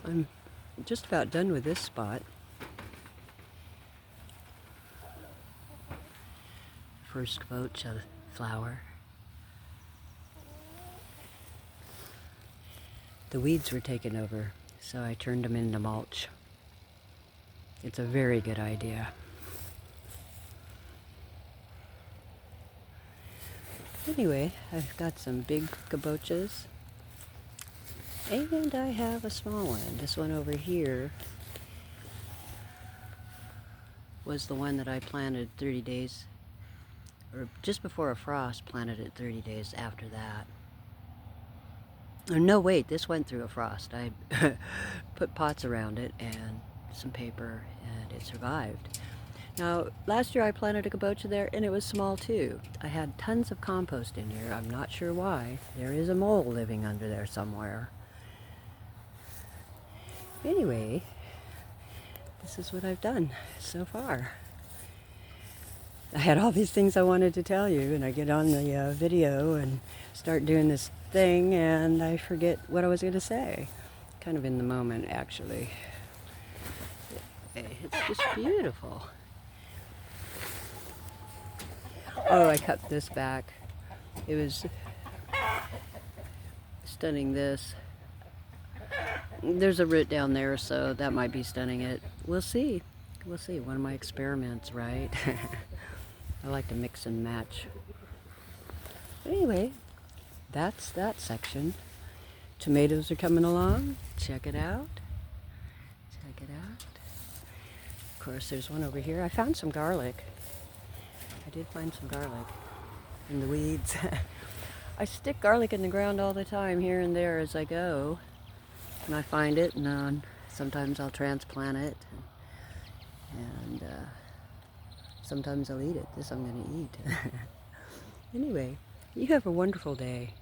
I'm just about done with this spot. First caboche of flower. The weeds were taken over, so I turned them into mulch. It's a very good idea. Anyway, I've got some big caboches, and I have a small one. This one over here was the one that I planted 30 days, or just before a frost, planted it 30 days after that. Oh, no, wait, this went through a frost. I put pots around it and some paper, and it survived. Now, last year I planted a kabocha there, and it was small too. I had tons of compost in here. I'm not sure why. There is a mole living under there somewhere. Anyway, this is what I've done so far. I had all these things I wanted to tell you, and I get on the video and start doing this thing, and I forget what I was going to say. Kind of in the moment, actually. It's just beautiful. Oh, I cut this back. It was stunning this. There's a root down there, so that might be stunning it. We'll see. We'll see. One of my experiments, right? I like to mix and match. Anyway, that's that section. Tomatoes are coming along. Check it out. Check it out. Of course, there's one over here. I found some garlic. I did find some garlic in the weeds. I stick garlic in the ground all the time, here and there as I go. And I find it, and sometimes I'll transplant it. And sometimes I'll eat it. This I'm going to eat. Anyway, you have a wonderful day.